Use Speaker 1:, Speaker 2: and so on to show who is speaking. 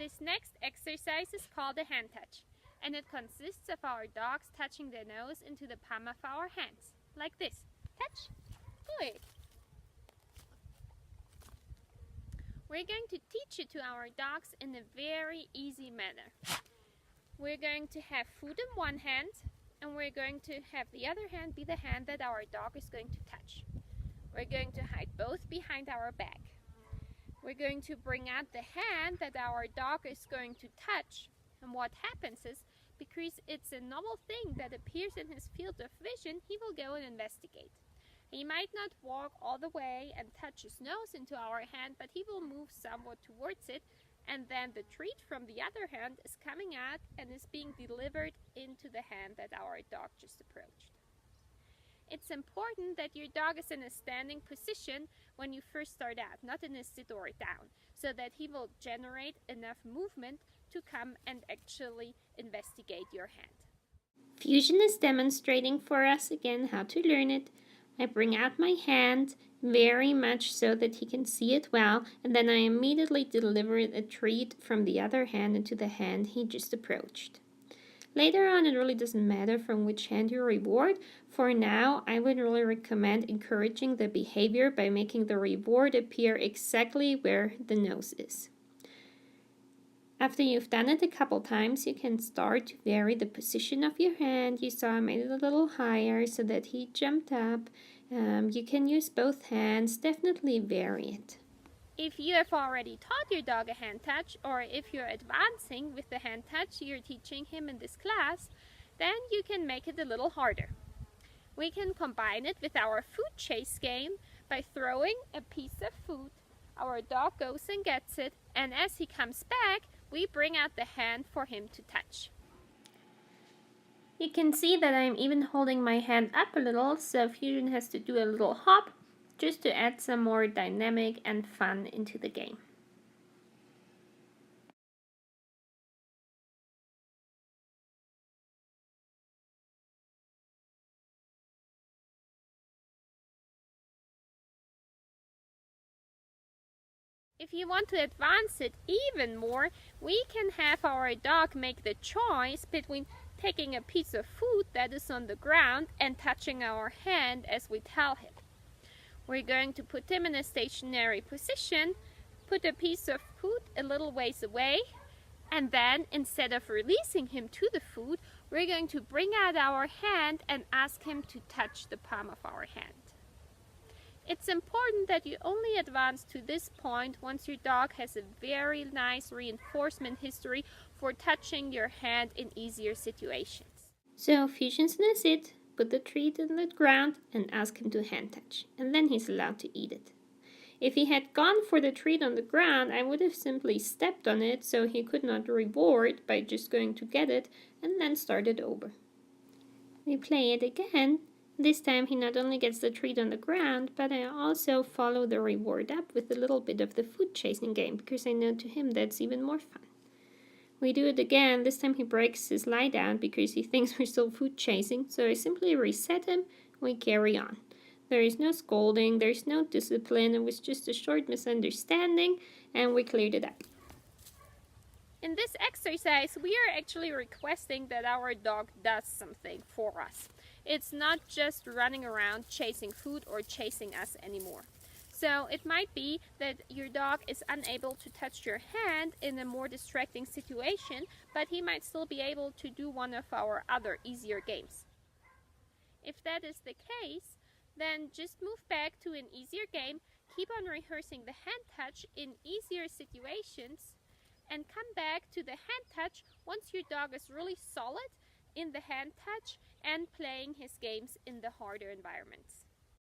Speaker 1: This next exercise is called a hand touch, and it consists of our dogs touching their nose into the palm of our hands, like this. Touch. Good. We're going to teach it to our dogs in a very easy manner. We're going to have food in one hand, and we're going to have the other hand be the hand that our dog is going to touch. We're going to hide both behind our back. We're going to bring out the hand that our dog is going to touch, and what happens is, because it's a novel thing that appears in his field of vision, he will go and investigate. He might not walk all the way and touch his nose into our hand, but he will move somewhat towards it, and then the treat from the other hand is coming out and is being delivered into the hand that our dog just approached. It's important that your dog is in a standing position when you first start out, not in a sit or down, so that he will generate enough movement to come and actually investigate your hand. Fusion is demonstrating for us again how to learn it. I bring out my hand very much so that he can see it well, and then I immediately deliver a treat from the other hand into the hand he just approached. Later on, it really doesn't matter from which hand you reward. For now, I would really recommend encouraging the behavior by making the reward appear exactly where the nose is. After you've done it a couple times, you can start to vary the position of your hand. You saw I made it a little higher so that he jumped up. You can use both hands, definitely vary it. If you have already taught your dog a hand touch, or if you're advancing with the hand touch you're teaching him in this class, then you can make it a little harder. We can combine it with our food chase game by throwing a piece of food. Our dog goes and gets it, and as he comes back, we bring out the hand for him to touch. You can see that I'm even holding my hand up a little, so Fusion has to do a little hop just to add some more dynamic and fun into the game. If you want to advance it even more, we can have our dog make the choice between taking a piece of food that is on the ground and touching our hand as we tell him. We're going to put him in a stationary position, put a piece of food a little ways away, and then instead of releasing him to the food, we're going to bring out our hand and ask him to touch the palm of our hand. It's important that you only advance to this point once your dog has a very nice reinforcement history for touching your hand in easier situations. So Fusion's gonna sit, put the treat on the ground and ask him to hand touch, and then he's allowed to eat it. If he had gone for the treat on the ground, I would have simply stepped on it so he could not reward by just going to get it and then started over. We play it again. This time he not only gets the treat on the ground, but I also follow the reward up with a little bit of the food chasing game, because I know to him that's even more fun. We do it again. This time he breaks his lie down because he thinks we're still food chasing, so I simply reset him, we carry on. There is no scolding, there's no discipline, it was just a short misunderstanding, and we cleared it up. In this exercise, we are actually requesting that our dog does something for us. It's not just running around chasing food or chasing us anymore. So it might be that your dog is unable to touch your hand in a more distracting situation, but he might still be able to do one of our other easier games. If that is the case, then just move back to an easier game, keep on rehearsing the hand touch in easier situations, and come back to the hand touch once your dog is really solid in the hand touch and playing his games in the harder environments.